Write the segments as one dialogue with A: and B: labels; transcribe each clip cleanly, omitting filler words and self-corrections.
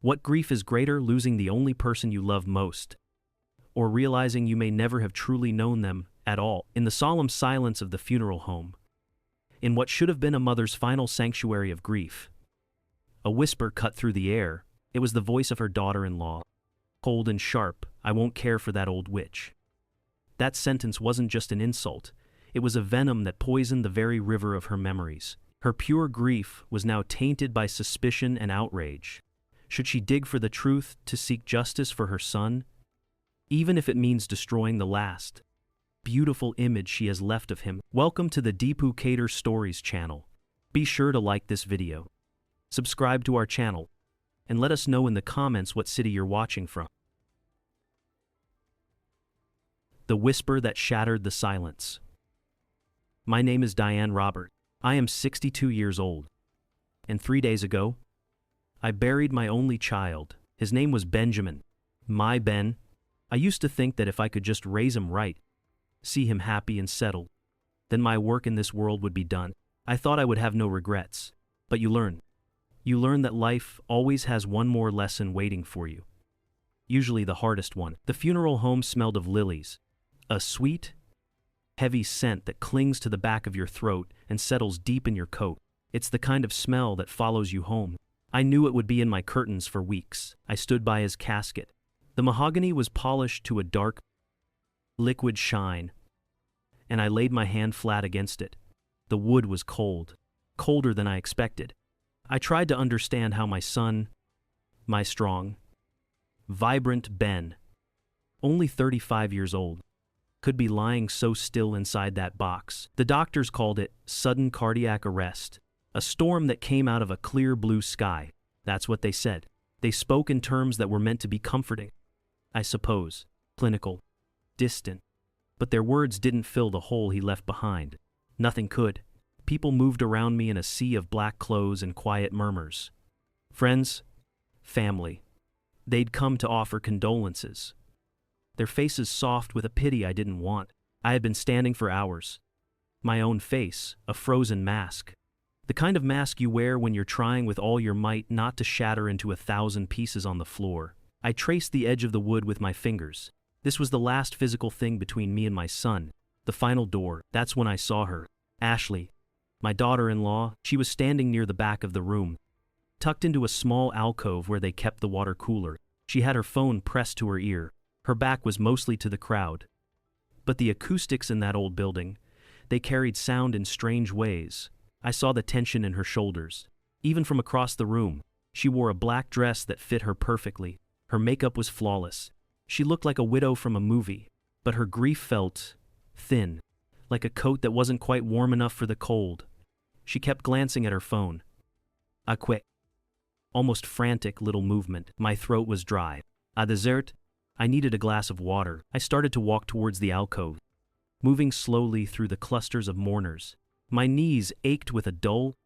A: What grief is greater, losing the only person you love most, or realizing you may never have truly known them at all? In the solemn silence of the funeral home, in what should have been a mother's final sanctuary of grief, a whisper cut through the air. It was the voice of her daughter-in-law, cold and sharp. "I won't care for that old witch." That sentence wasn't just an insult. It was a venom that poisoned the very river of her memories. Her pure grief was now tainted by suspicion and outrage. Should she dig for the truth to seek justice for her son, even if it means destroying the last beautiful image she has left of him? Welcome to the Deepu Cater Stories channel. Be sure to like this video, subscribe to our channel, and let us know in the comments what city you're watching from. The whisper that shattered the silence. My name is Diane Robert. I am 62 years old. And 3 days ago, I buried my only child. His name was Benjamin. My Ben. I used to think that if I could just raise him right, see him happy and settled, then my work in this world would be done. I thought I would have no regrets. But you learn. You learn that life always has one more lesson waiting for you. Usually the hardest one. The funeral home smelled of lilies. A sweet, heavy scent that clings to the back of your throat and settles deep in your coat. It's the kind of smell that follows you home. I knew it would be in my curtains for weeks. I stood by his casket. The mahogany was polished to a dark, liquid shine, and I laid my hand flat against it. The wood was cold, colder than I expected. I tried to understand how my son, my strong, vibrant Ben, only 35 years old, could be lying so still inside that box. The doctors called it sudden cardiac arrest, a storm that came out of a clear blue sky. That's what they said. They spoke in terms that were meant to be comforting, I suppose, clinical, distant. But their words didn't fill the hole he left behind. Nothing could. People moved around me in a sea of black clothes and quiet murmurs. Friends, family. They'd come to offer condolences, their faces soft with a pity I didn't want. I had been standing for hours. My own face, a frozen mask. The kind of mask you wear when you're trying with all your might not to shatter into 1,000 pieces on the floor. I traced the edge of the wood with my fingers. This was the last physical thing between me and my son. The final door. That's when I saw her. Ashley, my daughter-in-law. She was standing near the back of the room, tucked into a small alcove where they kept the water cooler. She had her phone pressed to her ear. Her back was mostly to the crowd. But the acoustics in that old building, they carried sound in strange ways. I saw the tension in her shoulders. Even from across the room, she wore a black dress that fit her perfectly. Her makeup was flawless. She looked like a widow from a movie, but her grief felt thin, like a coat that wasn't quite warm enough for the cold. She kept glancing at her phone. A quick, almost frantic little movement. My throat was dry. A dessert. I needed a glass of water. I started to walk towards the alcove, moving slowly through the clusters of mourners. My knees ached with a dull,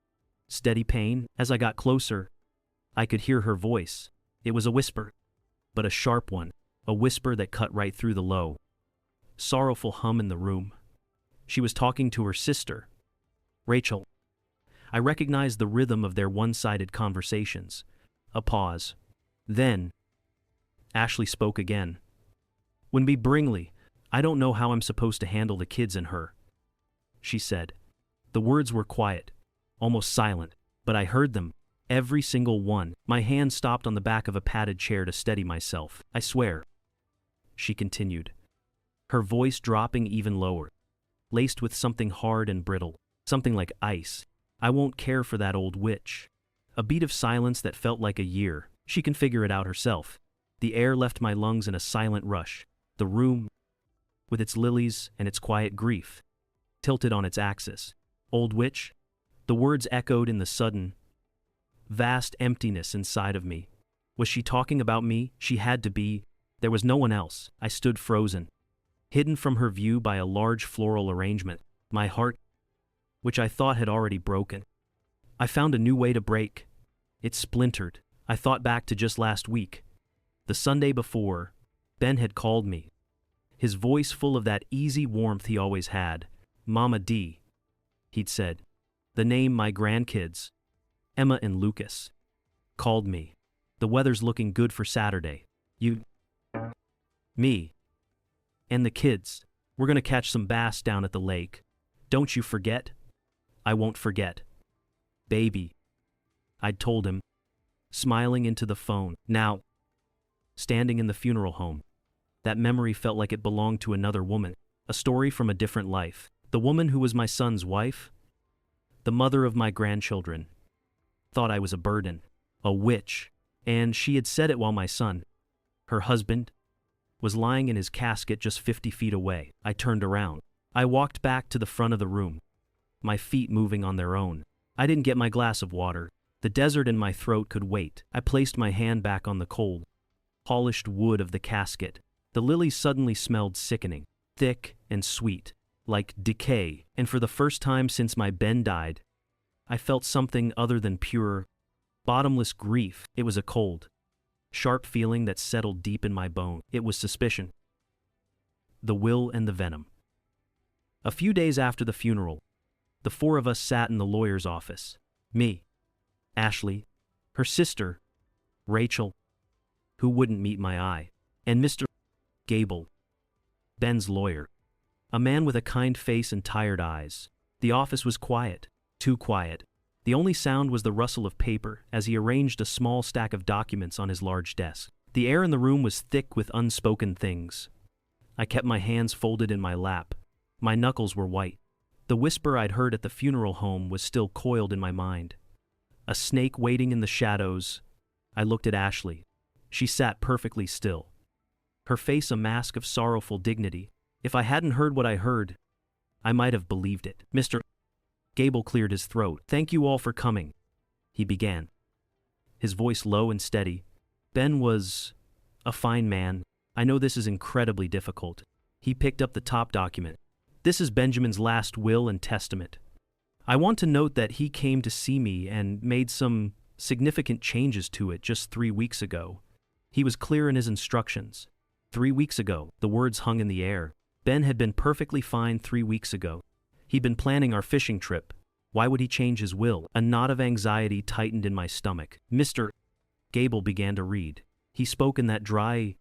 A: steady pain. As I got closer, I could hear her voice. It was a whisper, but a sharp one, a whisper that cut right through the low, sorrowful hum in the room. She was talking to her sister, Rachel. I recognized the rhythm of their one-sided conversations. A pause. Then, Ashley spoke again. "When be Bringley, I don't know how I'm supposed to handle the kids and her," she said. The words were quiet, almost silent, but I heard them, every single one. My hand stopped on the back of a padded chair to steady myself. "I swear," she continued, her voice dropping even lower, laced with something hard and brittle, something like ice. "I won't care for that old witch." A beat of silence that felt like a year. She can figure it out herself. The air left my lungs in a silent rush. The room, with its lilies and its quiet grief, tilted on its axis. Old witch? The words echoed in the sudden, vast emptiness inside of me. Was she talking about me? She had to be. There was no one else. I stood frozen, hidden from her view by a large floral arrangement. My heart, which I thought had already broken, I found a new way to break. It splintered. I thought back to just last week. The Sunday before, Ben had called me, his voice full of that easy warmth he always had. "Mama D," he'd said. The name my grandkids, Emma and Lucas, called me. The weather's looking good for Saturday. You, me, and the kids. We're gonna catch some bass down at the lake. Don't you forget? I won't forget. Baby, I'd told him, smiling into the phone. Now, standing in the funeral home, that memory felt like it belonged to another woman, a story from a different life. The woman who was my son's wife, the mother of my grandchildren, thought I was a burden, a witch, and she had said it while my son, her husband, was lying in his casket just 50 feet away. I turned around. I walked back to the front of the room, my feet moving on their own. I didn't get my glass of water. The desert in my throat could wait. I placed my hand back on the cold, polished wood of the casket. The lilies suddenly smelled sickening, thick and sweet, like decay, and for the first time since my Ben died, I felt something other than pure, bottomless grief. It was a cold, sharp feeling that settled deep in my bone. It was suspicion. The will and the venom. A few days after the funeral, the four of us sat in the lawyer's office. Me, Ashley, her sister, Rachel, who wouldn't meet my eye, and Mr. Gable, Ben's lawyer, a man with a kind face and tired eyes. The office was quiet, too quiet. The only sound was the rustle of paper as he arranged a small stack of documents on his large desk. The air in the room was thick with unspoken things. I kept my hands folded in my lap. My knuckles were white. The whisper I'd heard at the funeral home was still coiled in my mind. A snake waiting in the shadows. I looked at Ashley. She sat perfectly still, her face a mask of sorrowful dignity. If I hadn't heard what I heard, I might have believed it. Mr. Gable cleared his throat. Thank you all for coming, he began, his voice low and steady. Ben was a fine man. I know this is incredibly difficult. He picked up the top document. This is Benjamin's last will and testament. I want to note that he came to see me and made some significant changes to it just 3 weeks ago. He was clear in his instructions. 3 weeks ago, the words hung in the air. Ben had been perfectly fine 3 weeks ago. He'd been planning our fishing trip. Why would he change his will? A knot of anxiety tightened in my stomach. Mr. Gable began to read. He spoke in that dry,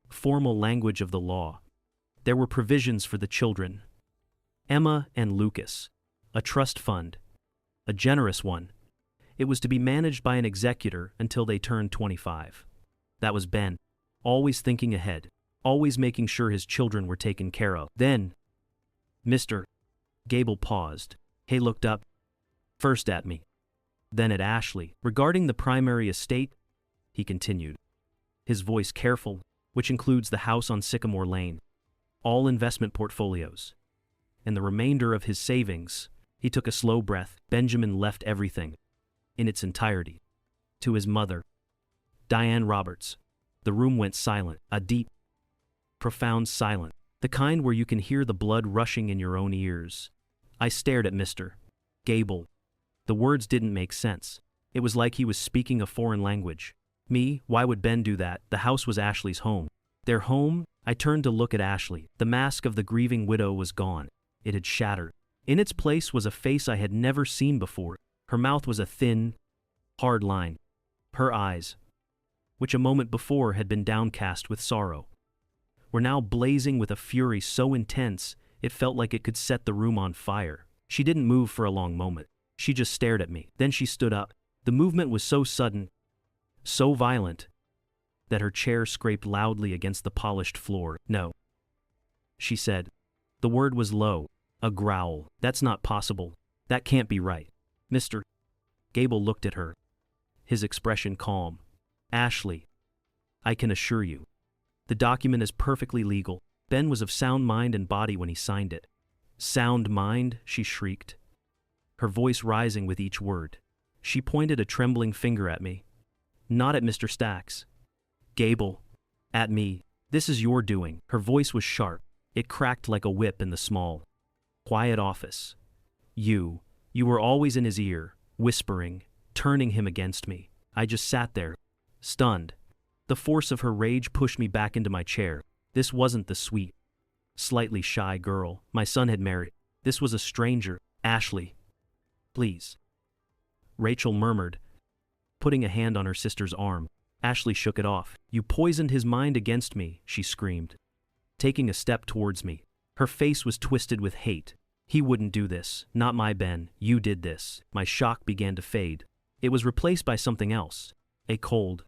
A: formal language of the law. There were provisions for the children, Emma and Lucas, a trust fund, a generous one. It was to be managed by an executor until they turned 25. That was Ben, always thinking ahead, always making sure his children were taken care of. Then, Mr. Gable paused. He looked up, first at me, then at Ashley. Regarding the primary estate, he continued, his voice careful, which includes the house on Sycamore Lane, all investment portfolios, and the remainder of his savings. He took a slow breath. Benjamin left everything, in its entirety, to his mother, Diane Roberts. The room went silent, a deep, profound silence, the kind where you can hear the blood rushing in your own ears. I stared at Mr. Gable. The words didn't make sense. It was like he was speaking a foreign language. Me, why would Ben do that? The house was Ashley's home. Their home? I turned to look at Ashley. The mask of the grieving widow was gone. It had shattered. In its place was a face I had never seen before. Her mouth was a thin, hard line. Her eyes, which a moment before had been downcast with sorrow, were now blazing with a fury so intense it felt like it could set the room on fire. She didn't move for a long moment. She just stared at me. Then she stood up. The movement was so sudden, so violent, that her chair scraped loudly against the polished floor. No, she said. The word was low, a growl. That's not possible. That can't be right. Mr. Gable looked at her, his expression calm. Ashley, I can assure you, the document is perfectly legal. Ben was of sound mind and body when he signed it. Sound mind? She shrieked, her voice rising with each word. She pointed a trembling finger at me. Not at Mr. Stacks. Gable. At me. This is your doing. Her voice was sharp. It cracked like a whip in the small, quiet office. You were always in his ear, whispering, turning him against me. I just sat there, stunned. The force of her rage pushed me back into my chair. This wasn't the sweet, slightly shy girl my son had married. This was a stranger. Ashley, please, Rachel murmured, putting a hand on her sister's arm. Ashley shook it off. "You poisoned his mind against me," she screamed, taking a step towards me. Her face was twisted with hate. "He wouldn't do this. Not my Ben. You did this." My shock began to fade. It was replaced by something else. A cold,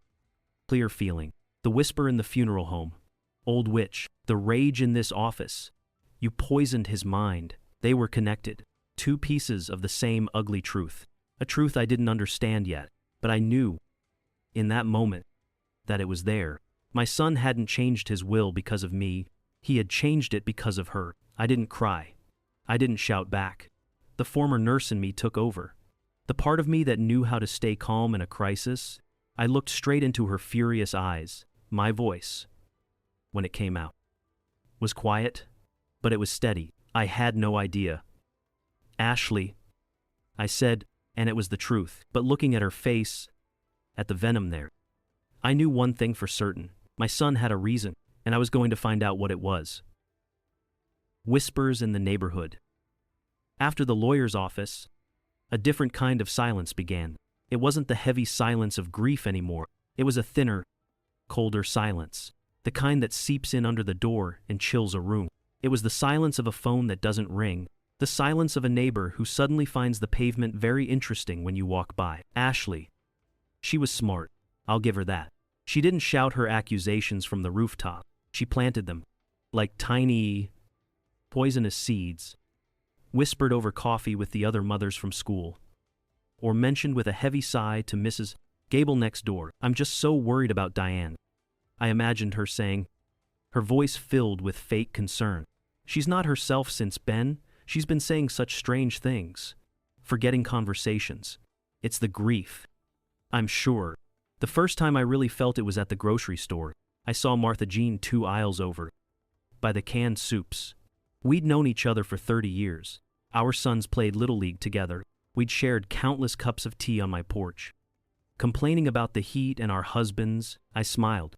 A: clear feeling. The whisper in the funeral home. Old witch. The rage in this office. You poisoned his mind. They were connected. Two pieces of the same ugly truth. A truth I didn't understand yet, but I knew, in that moment, that it was there. My son hadn't changed his will because of me. He had changed it because of her. I didn't cry. I didn't shout back. The former nurse in me took over. The part of me that knew how to stay calm in a crisis. I looked straight into her furious eyes. My voice, when it came out, was quiet, but it was steady. I had no idea. "Ashley," I said, and it was the truth. But looking at her face, at the venom there, I knew one thing for certain. My son had a reason, and I was going to find out what it was. Whispers in the neighborhood. After the lawyer's office, a different kind of silence began. It wasn't the heavy silence of grief anymore. It was a thinner, colder silence. The kind that seeps in under the door and chills a room. It was the silence of a phone that doesn't ring. The silence of a neighbor who suddenly finds the pavement very interesting when you walk by. Ashley. She was smart. I'll give her that. She didn't shout her accusations from the rooftop. She planted them, like tiny, poisonous seeds, whispered over coffee with the other mothers from school, or mentioned with a heavy sigh to Mrs. Gable next door, "I'm just so worried about Diane." I imagined her saying, her voice filled with fake concern. "She's not herself since Ben. She's been saying such strange things. Forgetting conversations. It's the grief. I'm sure. The first time I really felt it was at the grocery store. I saw Martha Jean 2 aisles over, by the canned soups. We'd known each other for 30 years. Our sons played Little League together. We'd shared countless cups of tea on my porch. Complaining about the heat and our husbands, I smiled,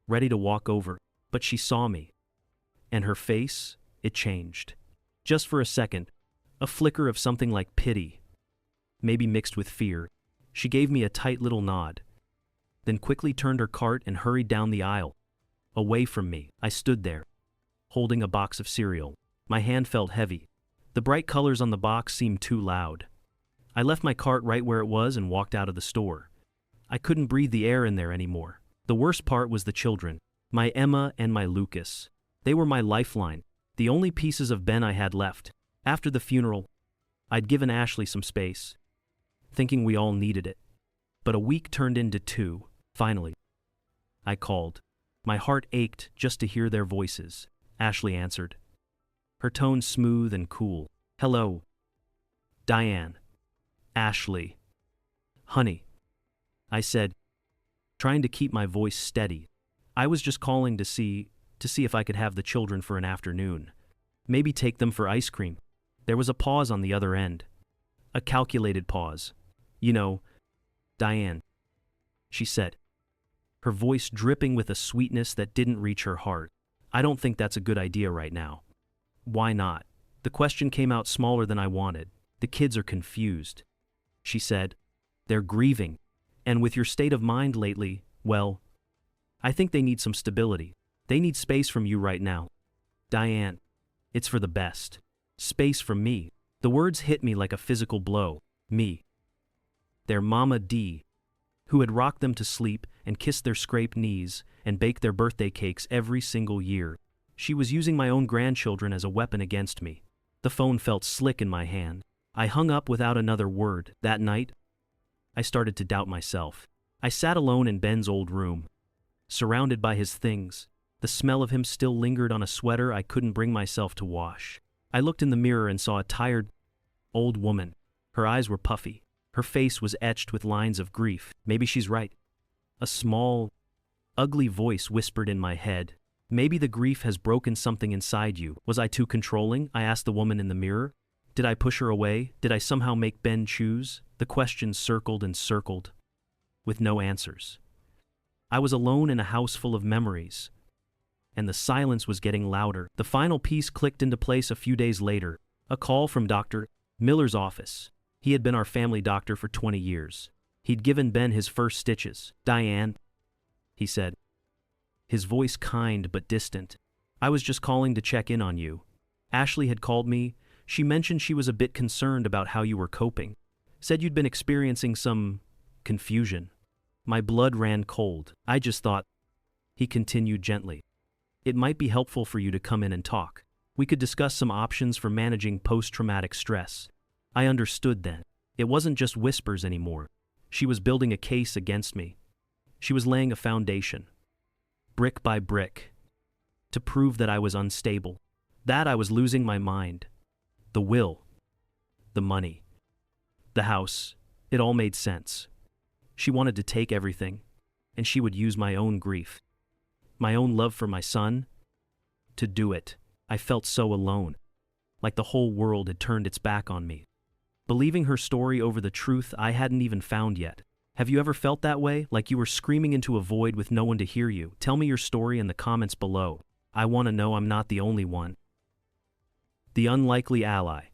A: ready to walk over, but she saw me. And her face, it changed. Just for a second, a flicker of something like pity, maybe mixed with fear. She gave me a tight little nod, then quickly turned her cart and hurried down the aisle. Away from me, I stood there, holding a box of cereal. My hand felt heavy. The bright colors on the box seemed too loud. I left my cart right where it was and walked out of the store. I couldn't breathe the air in there anymore. The worst part was the children, my Emma and my Lucas. They were my lifeline, the only pieces of Ben I had left. After the funeral, I'd given Ashley some space, thinking we all needed it. But a week turned into 2. Finally, I called. My heart ached just to hear their voices. Ashley answered, her tone smooth and cool. "Hello, Diane." "Ashley." "Honey," I said, trying to keep my voice steady. "I was just calling to see if I could have the children for an afternoon. Maybe take them for ice cream." There was a pause on the other end. A calculated pause. "You know, Diane," she said, her voice dripping with a sweetness that didn't reach her heart. "I don't think that's a good idea right now." "Why not?" The question came out smaller than I wanted. "The kids are confused," she said. "They're grieving. And with your state of mind lately, well, I think they need some stability. They need space from you right now. Diane, it's for the best. Space from me." The words hit me like a physical blow. Me. Their Mama D, who had rocked them to sleep and kissed their scraped knees and baked their birthday cakes every single year. She was using my own grandchildren as a weapon against me. The phone felt slick in my hand. I hung up without another word. That night, I started to doubt myself. I sat alone in Ben's old room, surrounded by his things. The smell of him still lingered on a sweater I couldn't bring myself to wash. I looked in the mirror and saw a tired, old woman. Her eyes were puffy. Her face was etched with lines of grief. Maybe she's right. A small, ugly voice whispered in my head. Maybe the grief has broken something inside you. Was I too controlling? I asked the woman in the mirror. Did I push her away? Did I somehow make Ben choose? The questions circled and circled, with no answers. I was alone in a house full of memories, and the silence was getting louder. The final piece clicked into place a few days later. A call from Dr. Miller's office. He had been our family doctor for 20 years. He'd given Ben his first stitches. "Diane," he said, his voice kind but distant. I was just calling to check in on you. Ashley had called me. She mentioned she was a bit concerned about how you were coping. Said you'd been experiencing some confusion. My blood ran cold. I just thought, he continued gently, it might be helpful for you to come in and talk. We could discuss some options for managing post-traumatic stress. I understood then. It wasn't just whispers anymore. She was building a case against me. She was laying a foundation, brick by brick, to prove that I was unstable, that I was losing my mind. The will, the money, the house, it all made sense. She wanted to take everything, and she would use my own grief, my own love for my son, to do it. I felt so alone, like the whole world had turned its back on me, believing her story over the truth I hadn't even found yet. Have you ever felt that way, like you were screaming into a void with no one to hear you? Tell me your story in the comments below. I want to know I'm not the only one. The unlikely ally.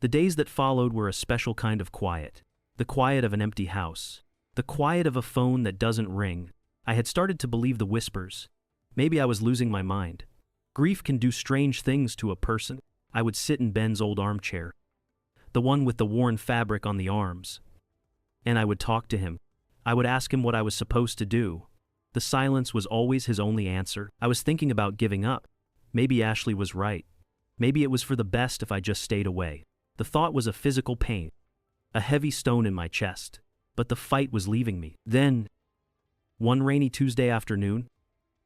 A: The days that followed were a special kind of quiet. The quiet of an empty house. The quiet of a phone that doesn't ring. I had started to believe the whispers. Maybe I was losing my mind. Grief can do strange things to a person. I would sit in Ben's old armchair, the one with the worn fabric on the arms, and I would talk to him. I would ask him what I was supposed to do. The silence was always his only answer. I was thinking about giving up. Maybe Ashley was right. Maybe it was for the best if I just stayed away. The thought was a physical pain, a heavy stone in my chest, but the fight was leaving me. Then, one rainy Tuesday afternoon,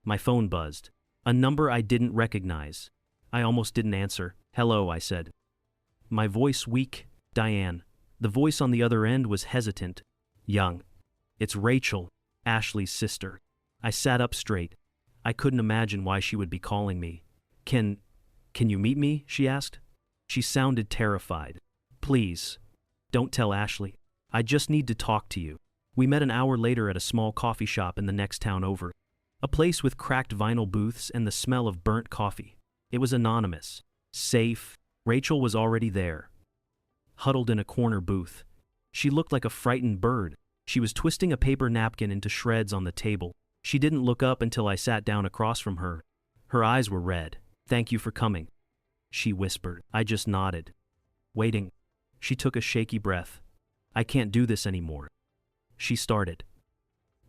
A: my phone buzzed. A number I didn't recognize. I almost didn't answer. Hello, I said. My voice weak. Diane. The voice on the other end was hesitant. Young. It's Rachel, Ashley's sister. I sat up straight. I couldn't imagine why she would be calling me. Can you meet me? She asked. She sounded terrified. Please, don't tell Ashley. I just need to talk to you. We met an hour later at a small coffee shop in the next town over. A place with cracked vinyl booths and the smell of burnt coffee. It was anonymous. Safe. Rachel was already there, huddled in a corner booth. She looked like a frightened bird. She was twisting a paper napkin into shreds on the table. She didn't look up until I sat down across from her. Her eyes were red. Thank you for coming, she whispered. I just nodded, waiting. She took a shaky breath. I can't do this anymore, she started,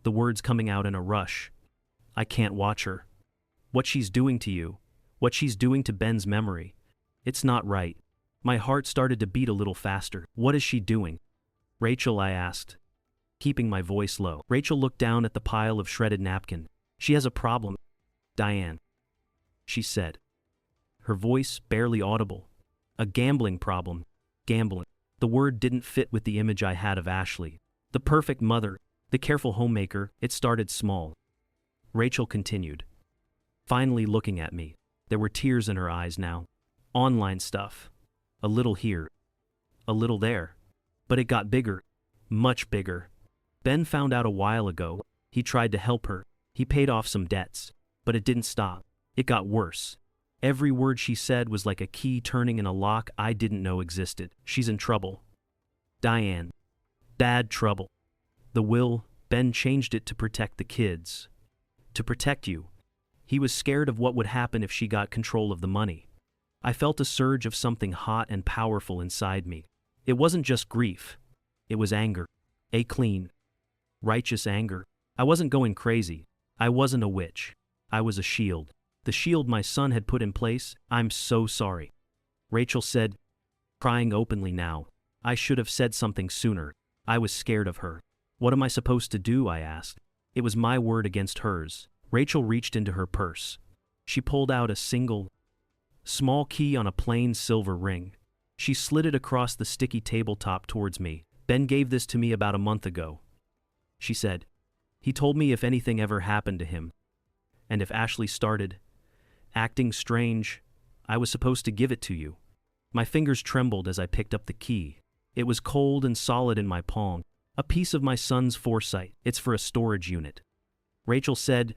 A: the words coming out in a rush. I can't watch her. What she's doing to you, what she's doing to Ben's memory. It's not right. My heart started to beat a little faster. What is she doing? Rachel, I asked, keeping my voice low. Rachel looked down at the pile of shredded napkin. She has a problem, Diane, she said, her voice barely audible. A gambling problem. Gambling. The word didn't fit with the image I had of Ashley. The perfect mother, the careful homemaker. It started small. Rachel continued, finally looking at me. There were tears in her eyes now. Online stuff. A little here, a little there. But it got bigger, much bigger. Ben found out a while ago. He tried to help her. He paid off some debts. But it didn't stop. It got worse. Every word she said was like a key turning in a lock I didn't know existed. She's in trouble, Diane. Bad trouble. The will, Ben changed it to protect the kids. To protect you. He was scared of what would happen if she got control of the money. I felt a surge of something hot and powerful inside me. It wasn't just grief. It was anger. A clean, righteous anger. I wasn't going crazy. I wasn't a witch. I was a shield. The shield my son had put in place. I'm so sorry, Rachel said, crying openly now. I should have said something sooner. I was scared of her. What am I supposed to do? I asked. It was my word against hers. Rachel reached into her purse. She pulled out a single, small key on a plain silver ring. She slid it across the sticky tabletop towards me. Ben gave this to me about a month ago, she said. He told me if anything ever happened to him, and if Ashley started acting strange, I was supposed to give it to you. My fingers trembled as I picked up the key. It was cold and solid in my palm. A piece of my son's foresight. It's for a storage unit, Rachel said,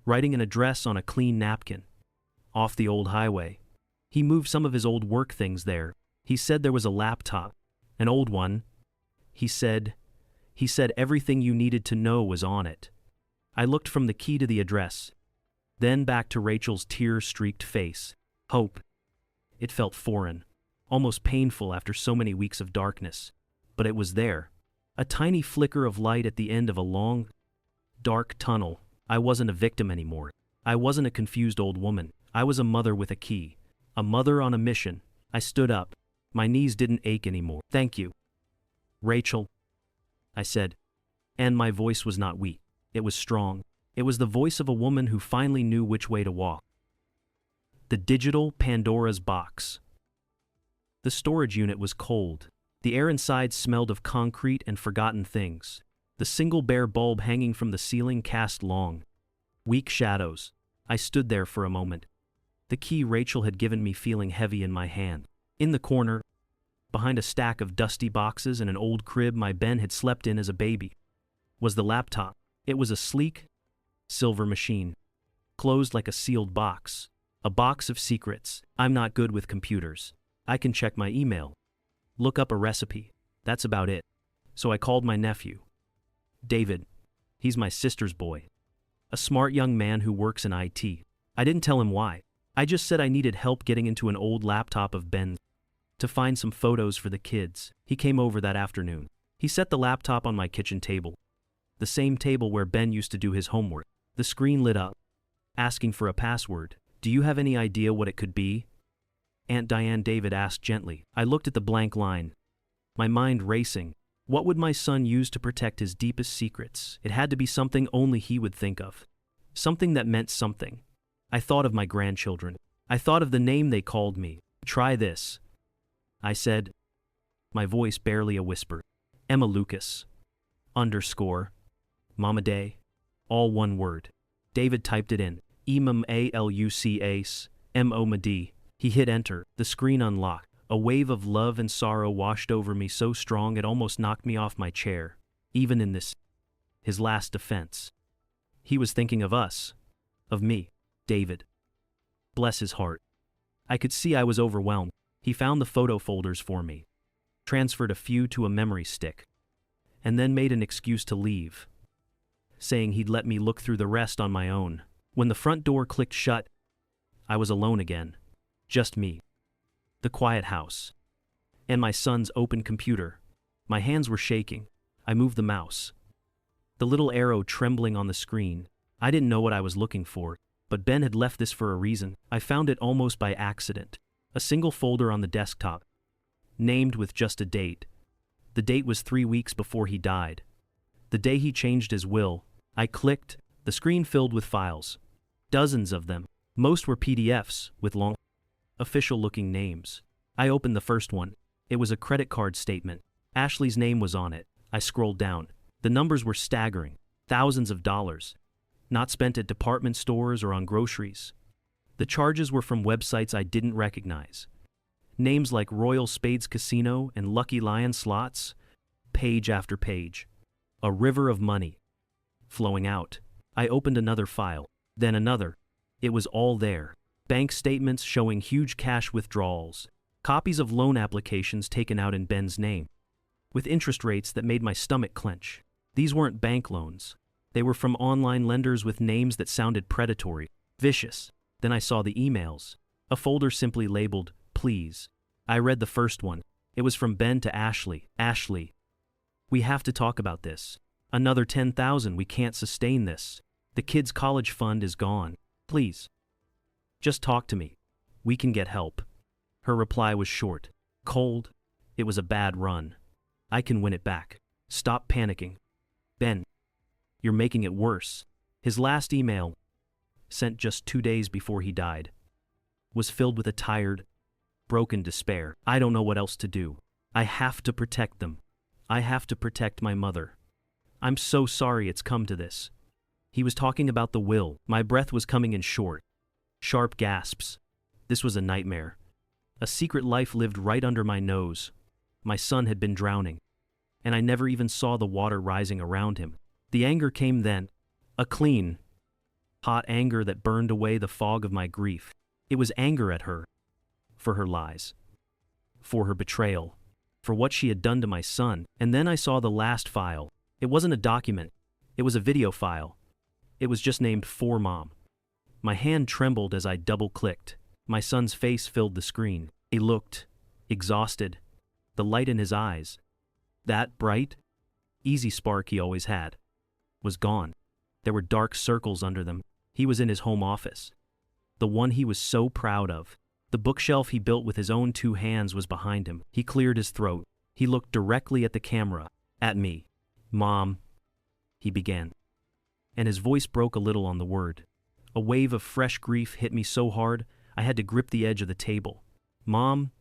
A: writing an address on a clean napkin. Off the old highway. He moved some of his old work things there. He said there was a laptop, an old one. He said everything you needed to know was on it. I looked from the key to the address, then back to Rachel's tear-streaked face. Hope. It felt foreign, almost painful after so many weeks of darkness. But it was there. A tiny flicker of light at the end of a long, dark tunnel. I wasn't a victim anymore. I wasn't a confused old woman. I was a mother with a key. A mother on a mission. I stood up. My knees didn't ache anymore. Thank you, Rachel, I said. And my voice was not weak. It was strong. It was the voice of a woman who finally knew which way to walk. The digital Pandora's box. The storage unit was cold. The air inside smelled of concrete and forgotten things. The single bare bulb hanging from the ceiling cast long, weak shadows. I stood there for a moment, the key Rachel had given me feeling heavy in my hand. In the corner, behind a stack of dusty boxes and an old crib my Ben had slept in as a baby, was the laptop. It was a sleek, silver machine, closed like a sealed box. A box of secrets. I'm not good with computers. I can check my email, look up a recipe. That's about it. So I called my nephew, David. He's my sister's boy. A smart young man who works in IT. I didn't tell him why. I just said I needed help getting into an old laptop of Ben's to find some photos for the kids. He came over that afternoon. He set the laptop on my kitchen table, the same table where Ben used to do his homework. The screen lit up, asking for a password. Do you have any idea what it could be? Aunt Diane, David asked gently. I looked at the blank line, my mind racing. What would my son use to protect his deepest secrets? It had to be something only he would think of. Something that meant something. I thought of my grandchildren. I thought of the name they called me. Try this, I said, my voice barely a whisper. Emma Lucas. Underscore. Mama Day. All one word. David typed it in. Emam Alucas, M-O-M-A-D. He hit enter. The screen unlocked. A wave of love and sorrow washed over me so strong it almost knocked me off my chair. Even in this, his last defense. He was thinking of us. Of me. David. Bless his heart. I could see I was overwhelmed. He found the photo folders for me, transferred a few to a memory stick, and then made an excuse to leave, saying he'd let me look through the rest on my own. When the front door clicked shut, I was alone again. Just me. The quiet house. And my son's open computer. My hands were shaking. I moved the mouse, the little arrow trembling on the screen. I didn't know what I was looking for, but Ben had left this for a reason. I found it almost by accident. A single folder on the desktop, named with just a date. The date was 3 weeks before he died. The day he changed his will. I clicked. The screen filled with files. Dozens of them. Most were PDFs with long, official-looking names. I opened the first one. It was a credit card statement. Ashley's name was on it. I scrolled down. The numbers were staggering. Thousands of dollars. Not spent at department stores or on groceries. The charges were from websites I didn't recognize. Names like Royal Spades Casino and Lucky Lion Slots. Page after page. A river of money flowing out. I opened another file, then another. It was all there. Bank statements showing huge cash withdrawals. Copies of loan applications taken out in Ben's name, with interest rates that made my stomach clench. These weren't bank loans. They were from online lenders with names that sounded predatory, vicious. Then I saw the emails. A folder simply labeled, please. I read the first one. It was from Ben to Ashley. Ashley, we have to talk about this. Another 10,000, we can't sustain this. The kids' college fund is gone. Please. Just talk to me. We can get help. Her reply was short, cold. It was a bad run. I can win it back. Stop panicking. Ben, you're making it worse. His last email, sent just 2 days before he died, was filled with a tired, broken despair. I don't know what else to do. I have to protect them. I have to protect my mother. I'm so sorry it's come to this. He was talking about the will. My breath was coming in short. Sharp gasps. This was a nightmare. A secret life lived right under my nose. My son had been drowning, and I never even saw the water rising around him. The anger came then, a clean, hot anger that burned away the fog of my grief. It was anger at her, for her lies, for her betrayal, for what she had done to my son. And then I saw the last file. It wasn't a document. It was a video file. It was just named For Mom. My hand trembled as I double-clicked. My son's face filled the screen. He looked exhausted. The light in his eyes, that bright, easy spark he always had, was gone. There were dark circles under them. He was in his home office, the one he was so proud of. The bookshelf he built with his own 2 hands was behind him. He cleared his throat. He looked directly at the camera, at me. "Mom," he began, and his voice broke a little on the word. A wave of fresh grief hit me so hard, I had to grip the edge of the table. "Mom,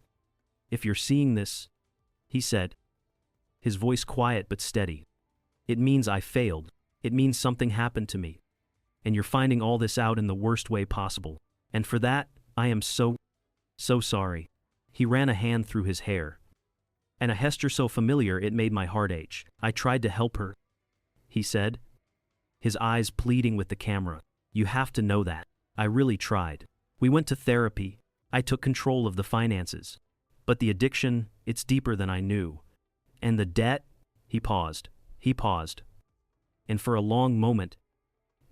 A: if you're seeing this," he said, his voice quiet but steady, "it means I failed. It means something happened to me. And you're finding all this out in the worst way possible. And for that, I am so sorry." He ran a hand through his hair, and a gesture so familiar it made my heart ache. "I tried to help her," he said, his eyes pleading with the camera. "You have to know that. I really tried. We went to therapy. I took control of the finances. But the addiction, it's deeper than I knew. And the debt," he paused. And for a long moment,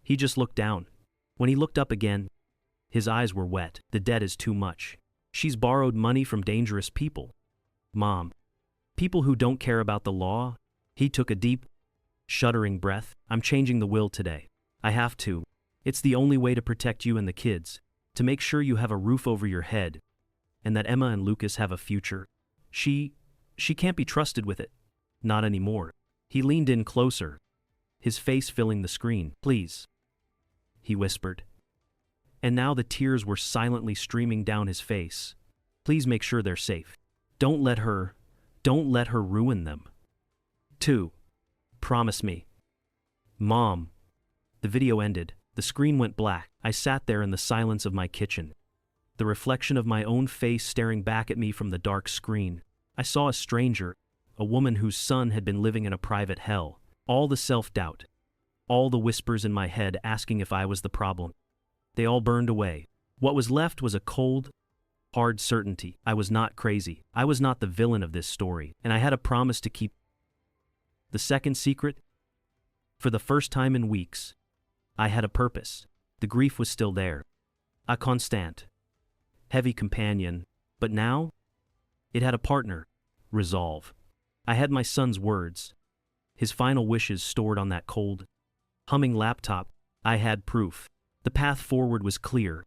A: he just looked down. When he looked up again, his eyes were wet. "The debt is too much. She's borrowed money from dangerous people. Mom. People who don't care about the law." He took a deep, shuddering breath. "I'm changing the will today. I have to. It's the only way to protect you and the kids, to make sure you have a roof over your head, and that Emma and Lucas have a future. She can't be trusted with it. Not anymore." He leaned in closer, his face filling the screen. "Please," he whispered. And now the tears were silently streaming down his face. "Please make sure they're safe. Don't let her ruin them. 2. Promise me." "Mom." The video ended. The screen went black. I sat there in the silence of my kitchen, the reflection of my own face staring back at me from the dark screen. I saw a stranger, a woman whose son had been living in a private hell. All the self-doubt, all the whispers in my head asking if I was the problem, they all burned away. What was left was a cold, hard certainty. I was not crazy. I was not the villain of this story, and I had a promise to keep. The second secret? For the first time in weeks, I had a purpose. The grief was still there. A constant, heavy companion, but now, it had a partner. Resolve. I had my son's words, his final wishes stored on that cold, humming laptop. I had proof. The path forward was clear,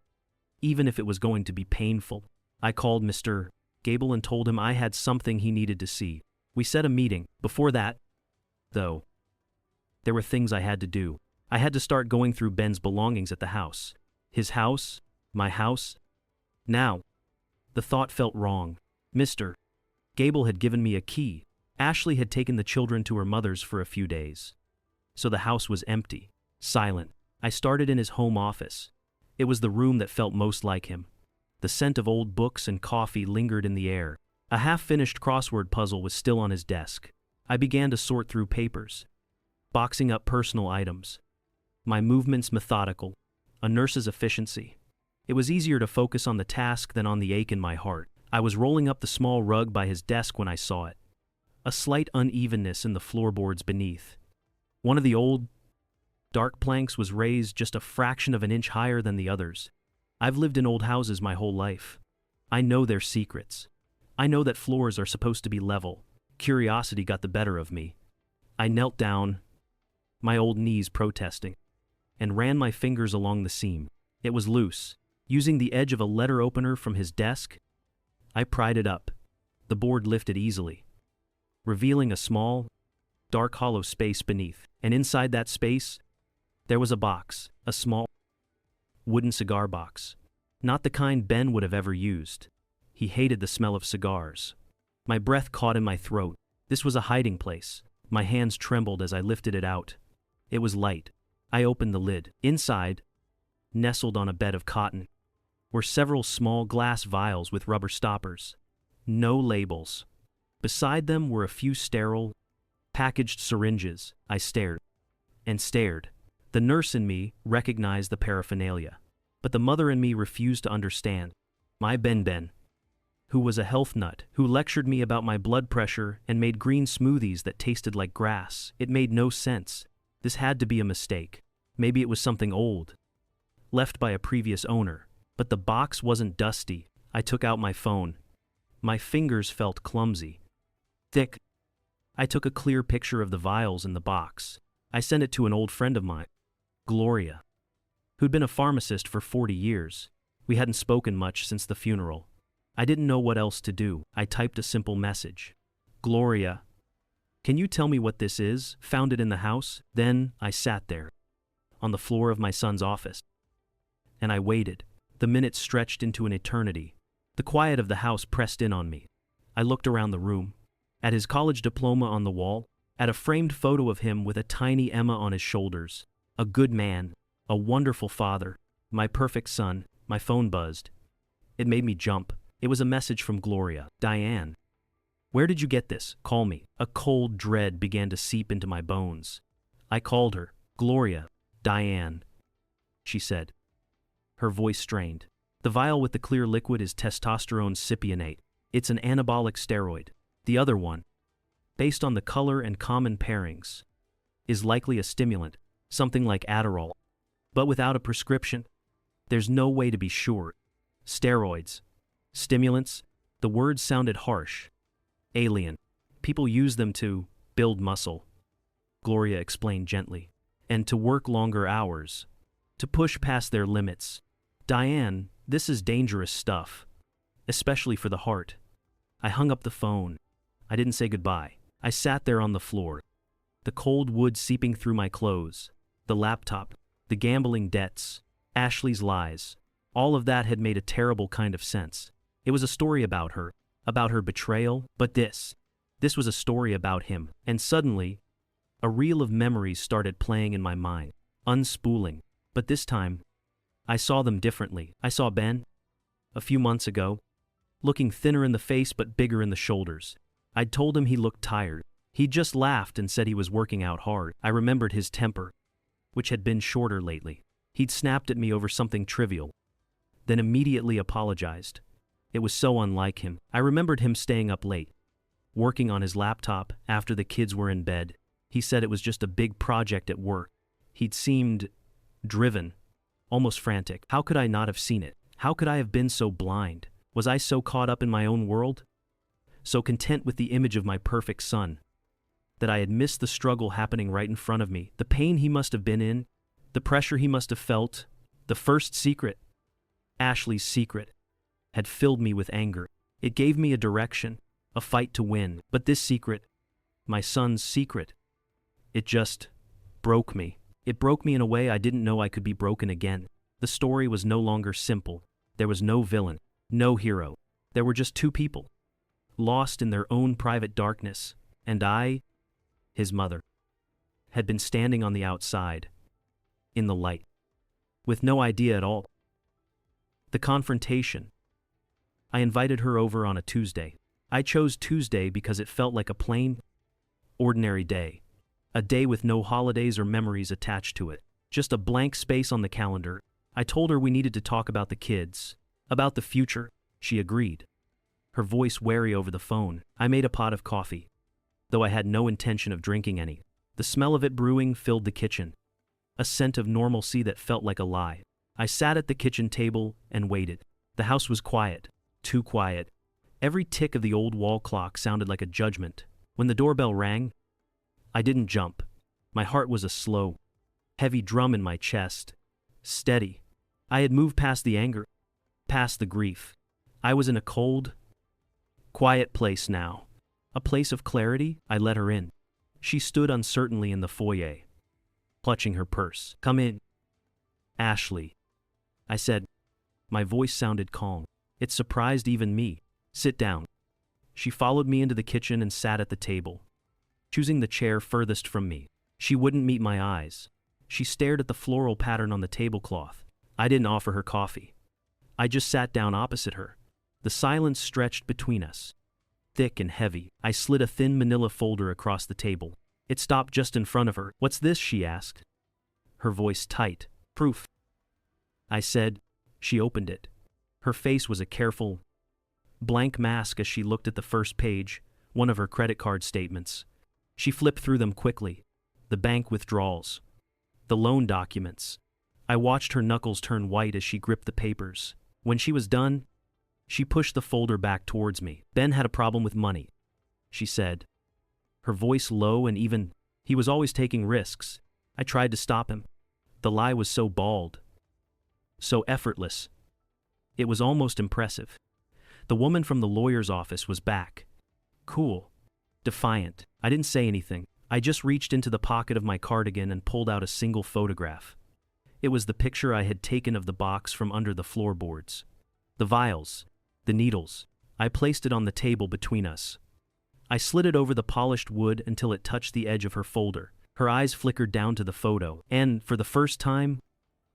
A: even if it was going to be painful. I called Mr. Gable and told him I had something he needed to see. We set a meeting. Before that, though, there were things I had to do. I had to start going through Ben's belongings at the house. His house, my house. Now, the thought felt wrong. Mr. Gable had given me a key. Ashley had taken the children to her mother's for a few days. So the house was empty, silent. I started in his home office. It was the room that felt most like him. The scent of old books and coffee lingered in the air. A half-finished crossword puzzle was still on his desk. I began to sort through papers, boxing up personal items. My movements methodical, a nurse's efficiency. It was easier to focus on the task than on the ache in my heart. I was rolling up the small rug by his desk when I saw it. A slight unevenness in the floorboards beneath. One of the old, dark planks was raised just a fraction of an inch higher than the others. I've lived in old houses my whole life. I know their secrets. I know that floors are supposed to be level. Curiosity got the better of me. I knelt down, my old knees protesting, and ran my fingers along the seam. It was loose. Using the edge of a letter opener from his desk, I pried it up. The board lifted easily, revealing a small, dark hollow space beneath. And inside that space, there was a box, a small, wooden cigar box. Not the kind Ben would have ever used. He hated the smell of cigars. My breath caught in my throat. This was a hiding place. My hands trembled as I lifted it out. It was light. I opened the lid. Inside, nestled on a bed of cotton, were several small glass vials with rubber stoppers. No labels. Beside them were a few sterile, packaged syringes. I stared and stared. The nurse in me recognized the paraphernalia, but the mother in me refused to understand. My Ben, who was a health nut, who lectured me about my blood pressure and made green smoothies that tasted like grass. It made no sense. This had to be a mistake. Maybe it was something old, left by a previous owner. But the box wasn't dusty. I took out my phone. My fingers felt clumsy, thick. I took a clear picture of the vials in the box. I sent it to an old friend of mine, Gloria, who'd been a pharmacist for 40 years. We hadn't spoken much since the funeral. I didn't know what else to do. I typed a simple message. Gloria, can you tell me what this is? Found it in the house? Then I sat there, on the floor of my son's office. And I waited. The minutes stretched into an eternity. The quiet of the house pressed in on me. I looked around the room, at his college diploma on the wall, at a framed photo of him with a tiny Emma on his shoulders. A good man, a wonderful father, my perfect son. My phone buzzed. It made me jump. It was a message from Gloria. Diane, where did you get this? Call me. A cold dread began to seep into my bones. I called her. Gloria, Diane, she said. Her voice strained. The vial with the clear liquid is testosterone cypionate. It's an anabolic steroid. The other one, based on the color and common pairings, is likely a stimulant, something like Adderall. But without a prescription, there's no way to be sure. Steroids, stimulants, the words sounded harsh, alien. People use them to build muscle, Gloria explained gently, and to work longer hours, to push past their limits. Diane, this is dangerous stuff, especially for the heart. I hung up the phone. I didn't say goodbye. I sat there on the floor, the cold wood seeping through my clothes, the laptop, the gambling debts, Ashley's lies. All of that had made a terrible kind of sense. It was a story about her betrayal, but this was a story about him. And suddenly, a reel of memories started playing in my mind, unspooling. But this time, I saw them differently. I saw Ben, a few months ago, looking thinner in the face but bigger in the shoulders. I'd told him he looked tired. He'd just laughed and said he was working out hard. I remembered his temper, which had been shorter lately. He'd snapped at me over something trivial, then immediately apologized. It was so unlike him. I remembered him staying up late, working on his laptop after the kids were in bed. He said it was just a big project at work. He'd seemed driven, almost frantic. How could I not have seen it? How could I have been so blind? Was I so caught up in my own world, so content with the image of my perfect son, that I had missed the struggle happening right in front of me, the pain he must have been in, the pressure he must have felt? The first secret, Ashley's secret, had filled me with anger. It gave me a direction, a fight to win. But this secret, my son's secret, it just broke me. It broke me in a way I didn't know I could be broken again. The story was no longer simple. There was no villain, no hero. There were just two people, lost in their own private darkness, and I, his mother, had been standing on the outside, in the light, with no idea at all. The confrontation. I invited her over on a Tuesday. I chose Tuesday because it felt like a plain, ordinary day. A day with no holidays or memories attached to it. Just a blank space on the calendar. I told her we needed to talk about the kids, about the future. She agreed, her voice wary over the phone. I made a pot of coffee, though I had no intention of drinking any. The smell of it brewing filled the kitchen, a scent of normalcy that felt like a lie. I sat at the kitchen table and waited. The house was quiet, too quiet. Every tick of the old wall clock sounded like a judgment. When the doorbell rang, I didn't jump. My heart was a slow, heavy drum in my chest, steady. I had moved past the anger, past the grief. I was in a cold, quiet place now. A place of clarity. I let her in. She stood uncertainly in the foyer, clutching her purse. Come in, Ashley, I said. My voice sounded calm. It surprised even me. Sit down. She followed me into the kitchen and sat at the table, choosing the chair furthest from me. She wouldn't meet my eyes. She stared at the floral pattern on the tablecloth. I didn't offer her coffee. I just sat down opposite her. The silence stretched between us, thick and heavy. I slid a thin manila folder across the table. It stopped just in front of her. What's this? She asked, her voice tight. Proof, I said. She opened it. Her face was a careful, blank mask as she looked at the first page, one of her credit card statements. She flipped through them quickly. The bank withdrawals, The loan documents. I watched her knuckles turn white as she gripped the papers. When she was done, she pushed the folder back towards me. Ben had a problem with money, she said, her voice low and even. He was always taking risks. I tried to stop him. The lie was so bald, so effortless. It was almost impressive. The woman from the lawyer's office was back. Cool. Defiant. I didn't say anything. I just reached into the pocket of my cardigan and pulled out a single photograph. It was the picture I had taken of the box from under the floorboards. The vials, the needles. I placed it on the table between us. I slid it over the polished wood until it touched the edge of her folder. Her eyes flickered down to the photo, and, for the first time,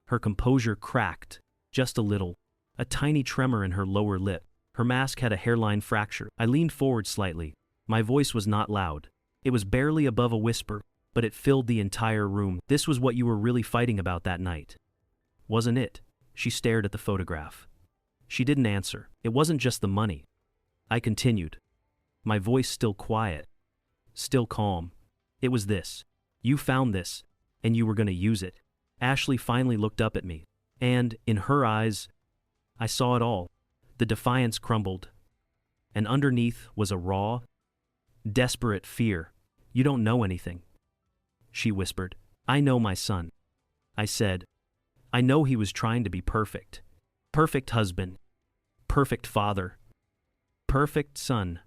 A: her composure cracked, just a little, a tiny tremor in her lower lip. Her mask had a hairline fracture. I leaned forward slightly. My voice was not loud. It was barely above a whisper, but it filled the entire room. This was what you were really fighting about that night, wasn't it? She stared at the photograph. She didn't answer. It wasn't just the money. I continued, my voice still quiet, still calm. It was this. You found this, and you were going to use it. Ashley finally looked up at me, and, in her eyes, I saw it all. The defiance crumbled, and underneath was a raw, desperate fear. You don't know anything, she whispered. I know my son. I said, I know he was trying to be perfect. Perfect husband, perfect father, perfect son.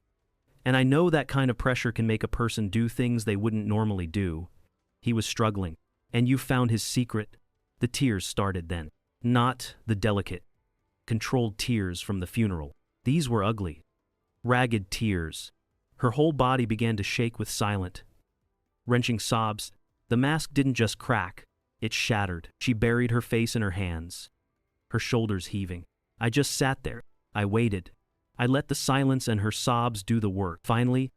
A: And I know that kind of pressure can make a person do things they wouldn't normally do. He was struggling, and you found his secret. The tears started then. Not the delicate, controlled tears from the funeral. These were ugly, ragged tears. Her whole body began to shake with silent, wrenching sobs. The mask didn't just crack, it shattered. She buried her face in her hands, her shoulders heaving. I just sat there. I waited. I let the silence and her sobs do the work. Finally,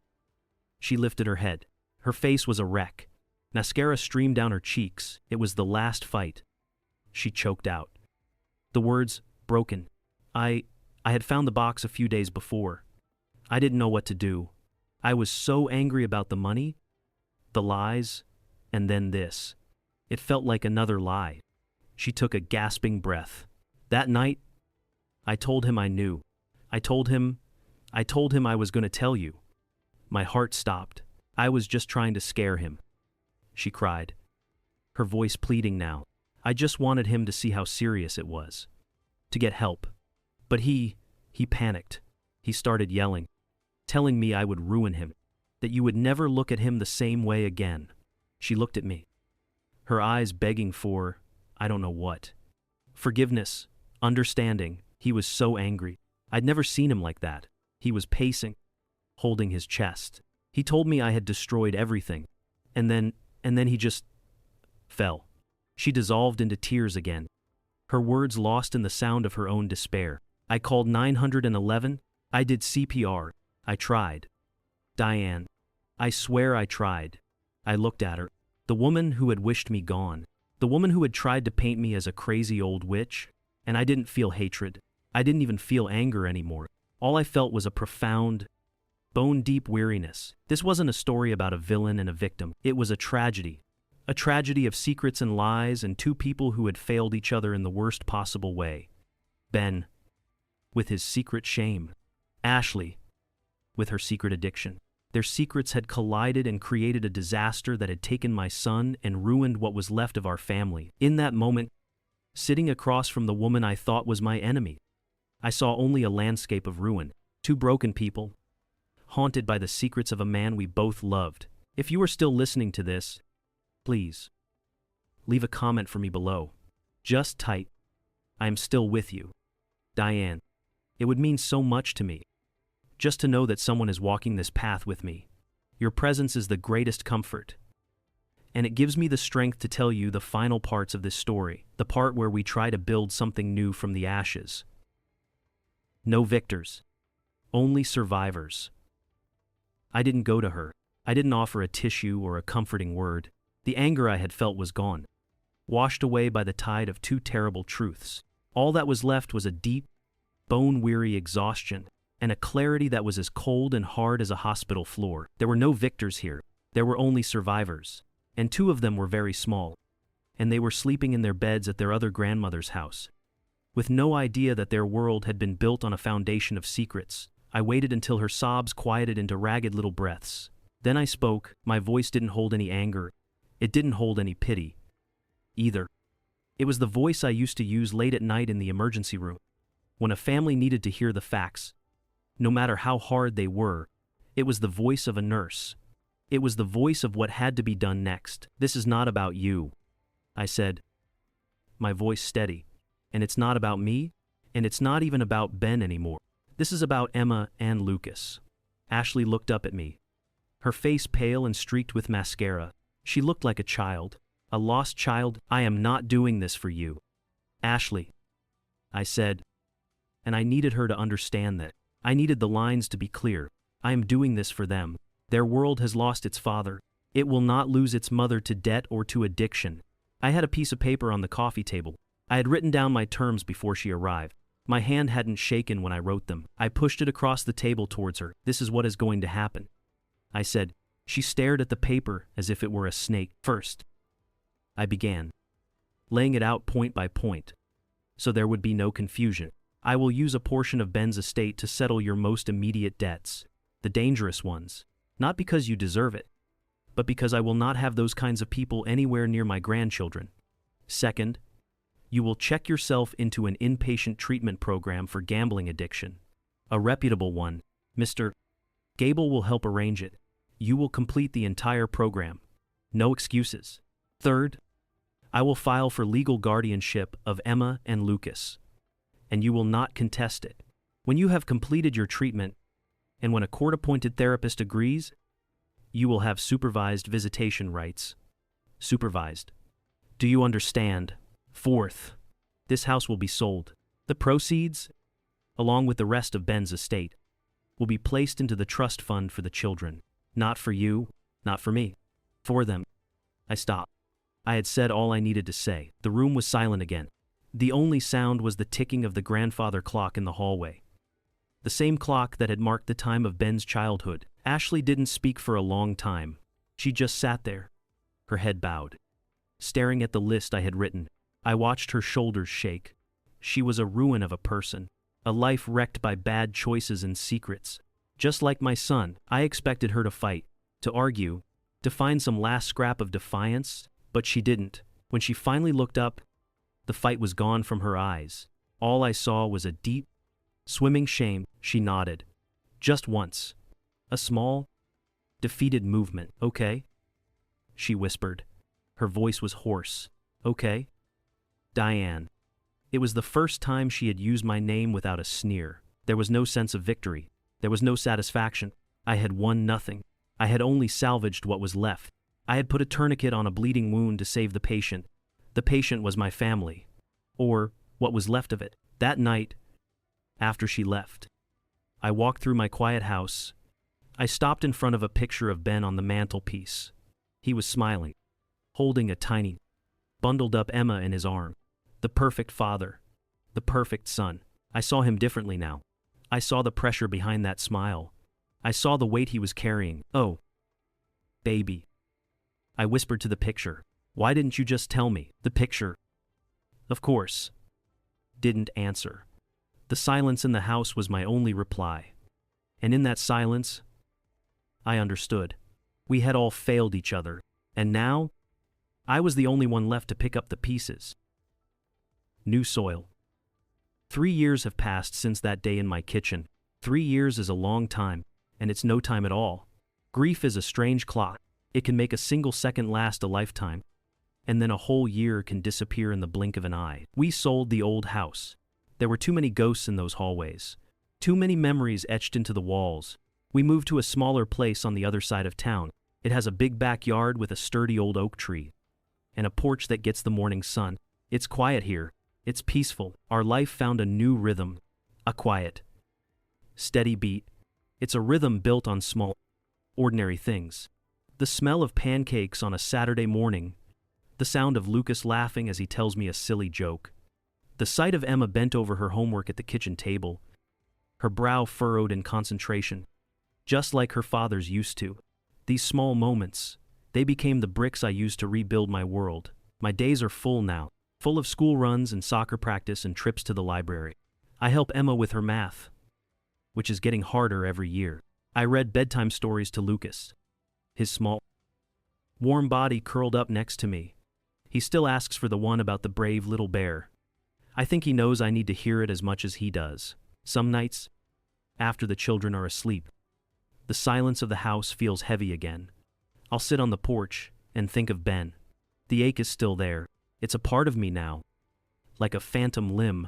A: she lifted her head. Her face was a wreck. Mascara streamed down her cheeks. It was the last fight. She choked out. The words, broken. I had found the box a few days before. I didn't know what to do. I was so angry about the money, the lies, and then this. It felt like another lie. She took a gasping breath. That night, I told him I knew. I told him I was going to tell you. My heart stopped. I was just trying to scare him. She cried, her voice pleading now. I just wanted him to see how serious it was, to get help. But he panicked. He started yelling, telling me I would ruin him, that you would never look at him the same way again. She looked at me, her eyes begging for, I don't know what. Forgiveness, understanding. He was so angry. I'd never seen him like that. He was pacing, holding his chest. He told me I had destroyed everything, and then he just fell. She dissolved into tears again, her words lost in the sound of her own despair. I called 911. I did CPR. I tried. Diane. I swear I tried. I looked at her. The woman who had wished me gone. The woman who had tried to paint me as a crazy old witch. And I didn't feel hatred. I didn't even feel anger anymore. All I felt was a profound, bone-deep weariness. This wasn't a story about a villain and a victim. It was a tragedy. A tragedy of secrets and lies and two people who had failed each other in the worst possible way. Ben, with his secret shame. Ashley, with her secret addiction. Their secrets had collided and created a disaster that had taken my son and ruined what was left of our family. In that moment, sitting across from the woman I thought was my enemy, I saw only a landscape of ruin. Two broken people, haunted by the secrets of a man we both loved. If you are still listening to this, please, leave a comment for me below. Just type, I am still with you. Diane. It would mean so much to me, just to know that someone is walking this path with me. Your presence is the greatest comfort. And it gives me the strength to tell you the final parts of this story, the part where we try to build something new from the ashes. No victors, only survivors. I didn't go to her. I didn't offer a tissue or a comforting word. The anger I had felt was gone, washed away by the tide of two terrible truths. All that was left was a deep, bone-weary exhaustion, and a clarity that was as cold and hard as a hospital floor. There were no victors here. There were only survivors, and two of them were very small. and they were sleeping in their beds at their other grandmother's house. With no idea that their world had been built on a foundation of secrets, I waited until her sobs quieted into ragged little breaths. Then I spoke. My voice didn't hold any anger. It didn't hold any pity either. It was the voice I used to use late at night in the emergency room, when a family needed to hear the facts, no matter how hard they were. It was the voice of a nurse. It was the voice of what had to be done next. "This is not about you," I said, my voice steady. "And it's not about me, and it's not even about Ben anymore. This is about Emma and Lucas." Ashley looked up at me, her face pale and streaked with mascara. She looked like a child, a lost child. "I am not doing this for you, Ashley," I said, and I needed her to understand that. I needed the lines to be clear. "I am doing this for them. Their world has lost its father. It will not lose its mother to debt or to addiction." I had a piece of paper on the coffee table. I had written down my terms before she arrived. My hand hadn't shaken when I wrote them. I pushed it across the table towards her. "This is what is going to happen," I said. She stared at the paper as if it were a snake. "First," I began, laying it out point by point, so there would be no confusion, "I will use a portion of Ben's estate to settle your most immediate debts, the dangerous ones, not because you deserve it, but because I will not have those kinds of people anywhere near my grandchildren. Second, you will check yourself into an inpatient treatment program for gambling addiction, a reputable one. Mr. Gable will help arrange it. You will complete the entire program. No excuses. Third, I will file for legal guardianship of Emma and Lucas, and you will not contest it. When you have completed your treatment, and when a court-appointed therapist agrees, you will have supervised visitation rights. Supervised. Do you understand? Fourth, this house will be sold. The proceeds, along with the rest of Ben's estate, will be placed into the trust fund for the children. Not for you, not for me. For them." I stopped. I had said all I needed to say. The room was silent again. The only sound was the ticking of the grandfather clock in the hallway, the same clock that had marked the time of Ben's childhood. Ashley didn't speak for a long time. She just sat there, her head bowed, staring at the list I had written. I watched her shoulders shake. She was a ruin of a person, a life wrecked by bad choices and secrets. Just like my son, I expected her to fight, to argue, to find some last scrap of defiance, but she didn't. When she finally looked up, the fight was gone from her eyes. All I saw was a deep, swimming shame. She nodded. Just once. A small, defeated movement. "Okay?" she whispered. Her voice was hoarse. "Okay? Diane." It was the first time she had used my name without a sneer. There was no sense of victory. There was no satisfaction. I had won nothing. I had only salvaged what was left. I had put a tourniquet on a bleeding wound to save the patient. The patient was my family, or what was left of it. That night, after she left, I walked through my quiet house. I stopped in front of a picture of Ben on the mantelpiece. He was smiling, holding a tiny, bundled-up Emma in his arm. The perfect father, the perfect son. I saw him differently now. I saw the pressure behind that smile. I saw the weight he was carrying. "Oh, baby," I whispered to the picture. "Why didn't you just tell me?" The picture, of course, didn't answer. The silence in the house was my only reply. And in that silence, I understood. We had all failed each other, and now, I was the only one left to pick up the pieces. New soil. 3 years have passed since that day in my kitchen. 3 years is a long time, and it's no time at all. Grief is a strange clock. It can make a single second last a lifetime, and then a whole year can disappear in the blink of an eye. We sold the old house. There were too many ghosts in those hallways, too many memories etched into the walls. We moved to a smaller place on the other side of town. It has a big backyard with a sturdy old oak tree, and a porch that gets the morning sun. It's quiet here. It's peaceful. Our life found a new rhythm, a quiet, steady beat. It's a rhythm built on small, ordinary things. The smell of pancakes on a Saturday morning, the sound of Lucas laughing as he tells me a silly joke, the sight of Emma bent over her homework at the kitchen table, her brow furrowed in concentration, just like her father's used to. These small moments, they became the bricks I used to rebuild my world. My days are full now, full of school runs and soccer practice and trips to the library. I help Emma with her math, which is getting harder every year. I read bedtime stories to Lucas, his small, warm body curled up next to me. He still asks for the one about the brave little bear. I think he knows I need to hear it as much as he does. Some nights, after the children are asleep, the silence of the house feels heavy again. I'll sit on the porch and think of Ben. The ache is still there. It's a part of me now. Like a phantom limb.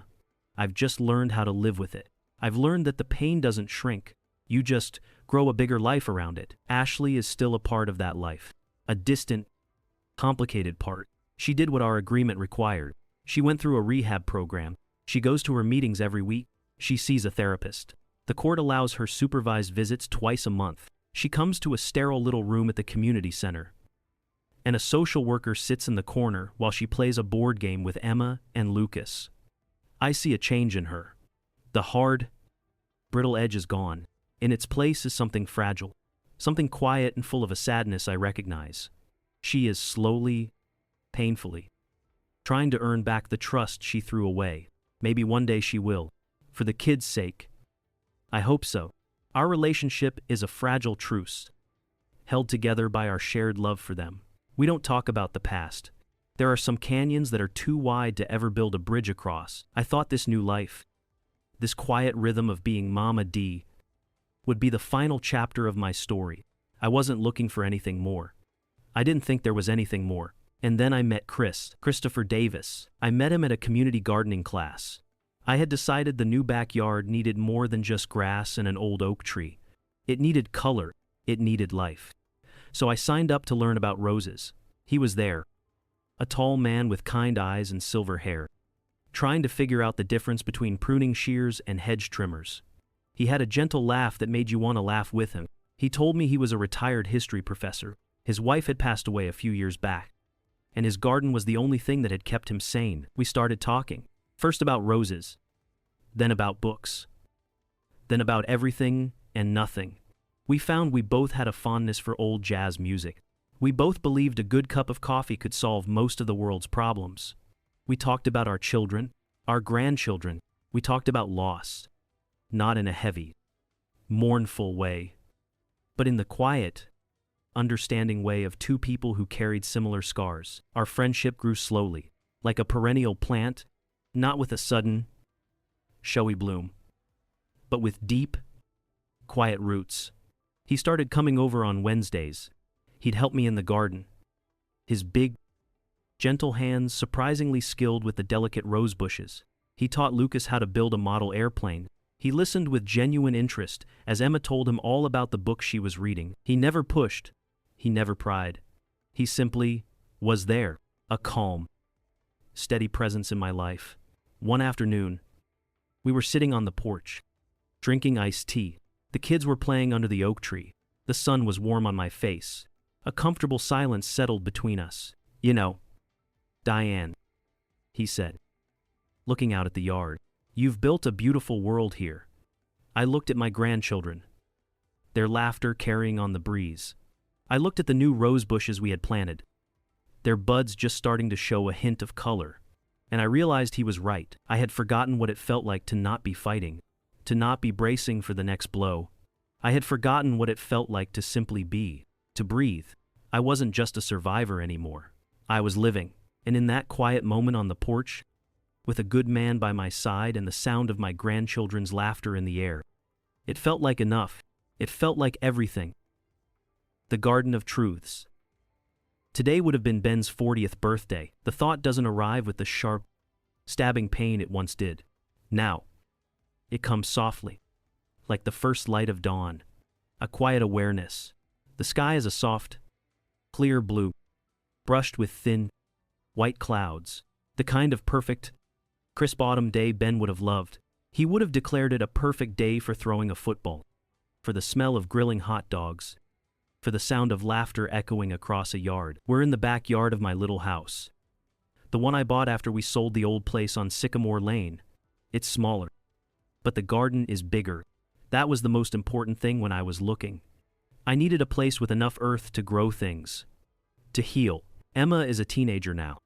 A: I've just learned how to live with it. I've learned that the pain doesn't shrink. You just grow a bigger life around it. Ashley is still a part of that life. A distant, complicated part. She did what our agreement required. She went through a rehab program. She goes to her meetings every week. She sees a therapist. The court allows her supervised visits twice a month. She comes to a sterile little room at the community center. And a social worker sits in the corner while she plays a board game with Emma and Lucas. I see a change in her. The hard, brittle edge is gone. In its place is something fragile, something quiet and full of a sadness I recognize. She is slowly, painfully, trying to earn back the trust she threw away. Maybe one day she will. For the kids' sake. I hope so. Our relationship is a fragile truce, held together by our shared love for them. We don't talk about the past. There are some canyons that are too wide to ever build a bridge across. I thought this new life, this quiet rhythm of being Mama D, would be the final chapter of my story. I wasn't looking for anything more. I didn't think there was anything more. And then I met Christopher Davis. I met him at a community gardening class. I had decided the new backyard needed more than just grass and an old oak tree. It needed color. It needed life. So I signed up to learn about roses. He was there, a tall man with kind eyes and silver hair, trying to figure out the difference between pruning shears and hedge trimmers. He had a gentle laugh that made you want to laugh with him. He told me he was a retired history professor. His wife had passed away a few years back, and his garden was the only thing that had kept him sane. We started talking, first about roses, then about books, then about everything and nothing. We found we both had a fondness for old jazz music. We both believed a good cup of coffee could solve most of the world's problems. We talked about our children, our grandchildren. We talked about loss, not in a heavy, mournful way, but in the quiet, understanding way of two people who carried similar scars. Our friendship grew slowly, like a perennial plant, not with a sudden, showy bloom, but with deep, quiet roots. He started coming over on Wednesdays. He'd help me in the garden. His big, gentle hands surprisingly skilled with the delicate rose bushes. He taught Lucas how to build a model airplane. He listened with genuine interest as Emma told him all about the book she was reading. He never pushed. He never pried. He simply was there, a calm, steady presence in my life. One afternoon, we were sitting on the porch, drinking iced tea. The kids were playing under the oak tree. The sun was warm on my face. A comfortable silence settled between us. You know, Diane, he said, looking out at the yard. You've built a beautiful world here. I looked at my grandchildren, their laughter carrying on the breeze. I looked at the new rose bushes we had planted, their buds just starting to show a hint of color. And I realized he was right. I had forgotten what it felt like to not be fighting, to not be bracing for the next blow. I had forgotten what it felt like to simply be, to breathe. I wasn't just a survivor anymore. I was living. And in that quiet moment on the porch, with a good man by my side and the sound of my grandchildren's laughter in the air, it felt like enough. It felt like everything. The Garden of Truths. Today would have been Ben's 40th birthday. The thought doesn't arrive with the sharp, stabbing pain it once did. Now, it comes softly, like the first light of dawn, a quiet awareness. The sky is a soft, clear blue, brushed with thin, white clouds, the kind of perfect, crisp autumn day Ben would have loved. He would have declared it a perfect day for throwing a football, for the smell of grilling hot dogs, for the sound of laughter echoing across a yard. We're in the backyard of my little house, the one I bought after we sold the old place on Sycamore Lane. It's smaller, but the garden is bigger. That was the most important thing when I was looking. I needed a place with enough earth to grow things, to heal. Emma is a teenager now.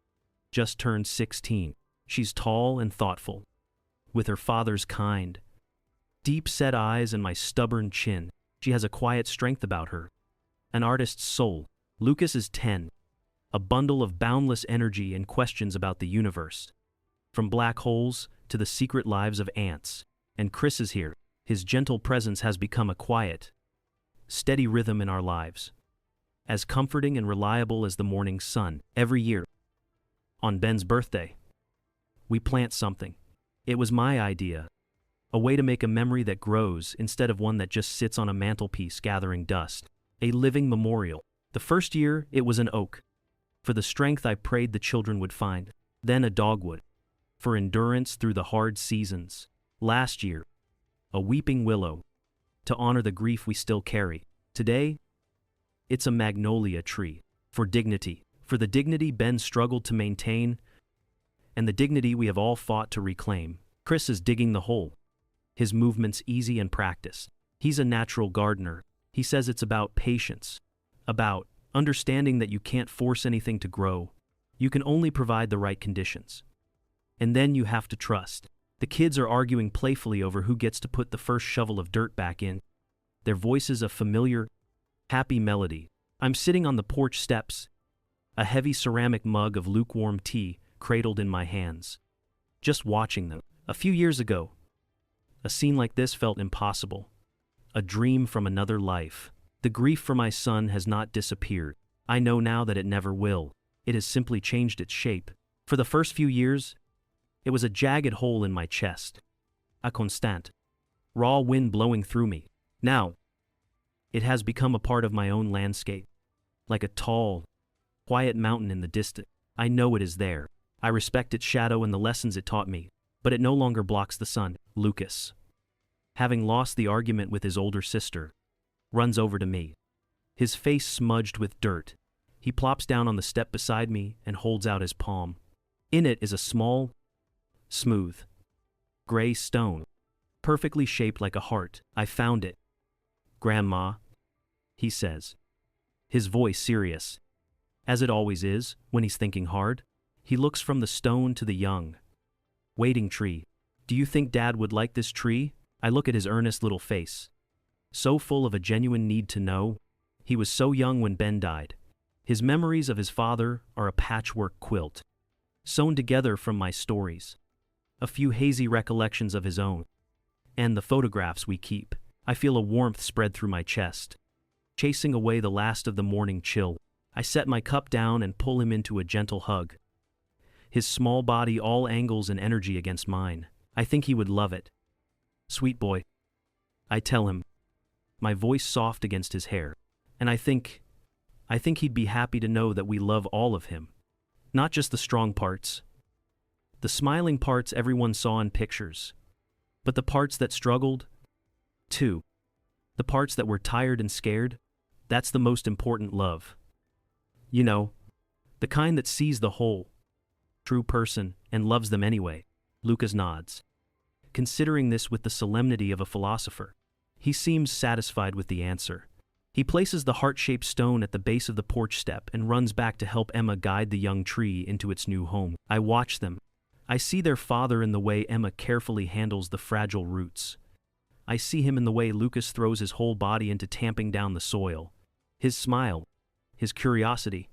A: just turned 16. She's tall and thoughtful, with her father's kind, deep-set eyes and my stubborn chin. She has a quiet strength about her, an artist's soul. Lucas is 10, a bundle of boundless energy and questions about the universe, from black holes to the secret lives of ants. And Chris is here. His gentle presence has become a quiet, steady rhythm in our lives, as comforting and reliable as the morning sun. Every year, on Ben's birthday, we plant something. It was my idea, a way to make a memory that grows instead of one that just sits on a mantelpiece gathering dust. A living memorial. The first year, it was an oak, for the strength I prayed the children would find. Then a dogwood, for endurance through the hard seasons. Last year, a weeping willow, to honor the grief we still carry. Today, it's a magnolia tree, for dignity, for the dignity Ben struggled to maintain, and the dignity we have all fought to reclaim. Chris is digging the hole, his movements easy and practiced. He's a natural gardener. He says it's about patience, about understanding that you can't force anything to grow. You can only provide the right conditions. And then you have to trust. The kids are arguing playfully over who gets to put the first shovel of dirt back in, their voices a familiar, happy melody. I'm sitting on the porch steps, a heavy ceramic mug of lukewarm tea cradled in my hands, just watching them. A few years ago, a scene like this felt impossible, a dream from another life. The grief for my son has not disappeared. I know now that it never will. It has simply changed its shape. For the first few years, it was a jagged hole in my chest, a constant, raw wind blowing through me. Now, it has become a part of my own landscape, like a tall, quiet mountain in the distance. I know it is there. I respect its shadow and the lessons it taught me, but it no longer blocks the sun. Lucas, having lost the argument with his older sister, runs over to me, his face smudged with dirt. He plops down on the step beside me and holds out his palm. In it is a small, smooth, gray stone, perfectly shaped like a heart. I found it, Grandma, he says, his voice serious, as it always is when he's thinking hard. He looks from the stone to the young, waiting tree. Do you think Dad would like this tree? I look at his earnest little face, so full of a genuine need to know. He was so young when Ben died. His memories of his father are a patchwork quilt, sewn together from my stories, a few hazy recollections of his own, and the photographs we keep. I feel a warmth spread through my chest, chasing away the last of the morning chill. I set my cup down and pull him into a gentle hug, his small body all angles and energy against mine. I think he would love it. Sweet boy, I tell him, my voice soft against his hair. And I think he'd be happy to know that we love all of him. Not just the strong parts, the smiling parts everyone saw in pictures, but the parts that struggled, too. The parts that were tired and scared. That's the most important love. You know, the kind that sees the whole, true person and loves them anyway. Lucas nods, considering this with the solemnity of a philosopher. He seems satisfied with the answer. He places the heart-shaped stone at the base of the porch step and runs back to help Emma guide the young tree into its new home. I watch them. I see their father in the way Emma carefully handles the fragile roots. I see him in the way Lucas throws his whole body into tamping down the soil. His smile, his curiosity,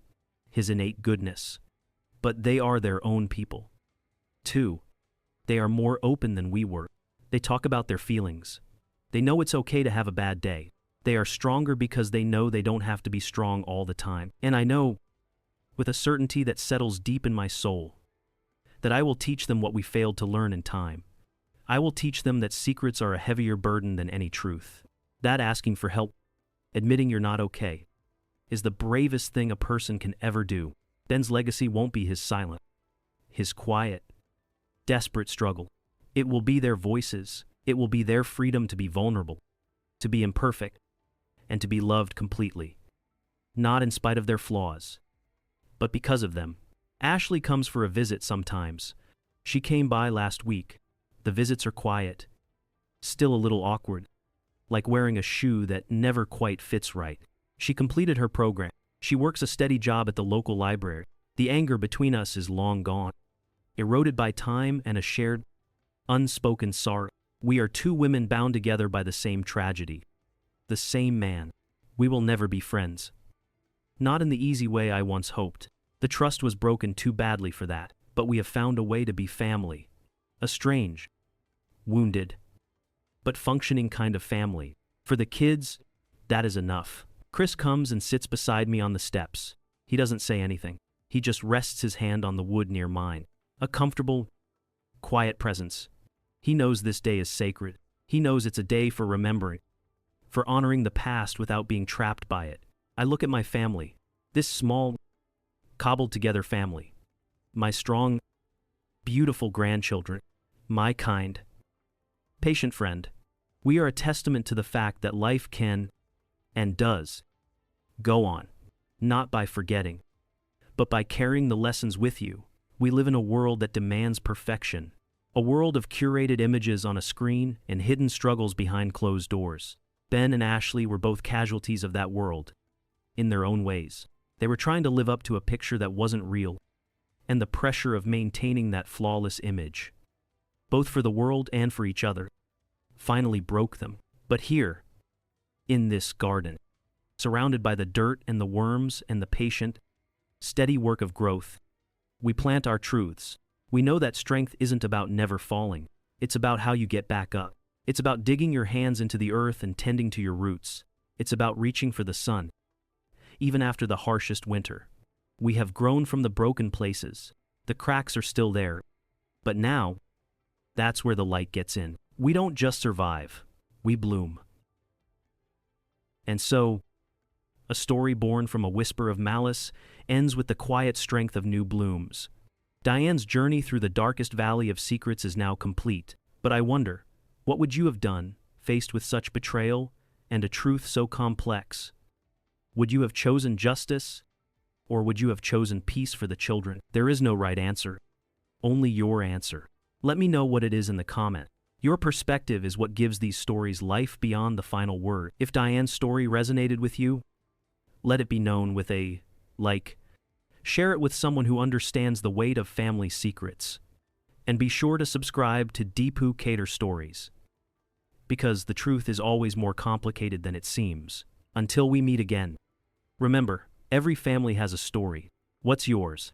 A: his innate goodness. But they are their own people, too. They are more open than we were. They talk about their feelings. They know it's okay to have a bad day. They are stronger because they know they don't have to be strong all the time. And I know, with a certainty that settles deep in my soul, that I will teach them what we failed to learn in time. I will teach them that secrets are a heavier burden than any truth. That asking for help, admitting you're not okay, is the bravest thing a person can ever do. Ben's legacy won't be his silent, his quiet, desperate struggle. It will be their voices. It will be their freedom to be vulnerable, to be imperfect, and to be loved completely. Not in spite of their flaws, but because of them. Ashley comes for a visit sometimes. She came by last week. The visits are quiet, still a little awkward, like wearing a shoe that never quite fits right. She completed her program. She works a steady job at the local library, The anger between us is long gone, eroded by time and a shared, unspoken sorrow. We are two women bound together by the same tragedy. The same man. We will never be friends. Not in the easy way I once hoped. The trust was broken too badly for that, but we have found a way to be family. A strange, wounded, but functioning kind of family. For the kids, that is enough. Chris comes and sits beside me on the steps. He doesn't say anything. He just rests his hand on the wood near mine. A comfortable, quiet presence. He knows this day is sacred. He knows it's a day for remembering, for honoring the past without being trapped by it. I look at my family, this small, cobbled-together family. My strong, beautiful grandchildren. My kind, patient friend. We are a testament to the fact that life can, and does, go on, not by forgetting, but by carrying the lessons with you. We live in a world that demands perfection, a world of curated images on a screen and hidden struggles behind closed doors. Ben and Ashley were both casualties of that world, in their own ways. They were trying to live up to a picture that wasn't real, and the pressure of maintaining that flawless image, both for the world and for each other, finally broke them. But here, in this garden, surrounded by the dirt and the worms and the patient, steady work of growth, we plant our truths. We know that strength isn't about never falling. It's about how you get back up. It's about digging your hands into the earth and tending to your roots. It's about reaching for the sun, even after the harshest winter. We have grown from the broken places. The cracks are still there. But now, that's where the light gets in. We don't just survive, we bloom. And so, a story born from a whisper of malice ends with the quiet strength of new blooms. Diane's journey through the darkest valley of secrets is now complete. But I wonder, what would you have done, faced with such betrayal and a truth so complex? Would you have chosen justice, or would you have chosen peace for the children? There is no right answer, only your answer. Let me know what it is in the comment. Your perspective is what gives these stories life beyond the final word. If Diane's story resonated with you, let it be known with a like. Share it with someone who understands the weight of family secrets. And be sure to subscribe to Deepu Cater Stories, because the truth is always more complicated than it seems. Until we meet again, remember, every family has a story. What's yours?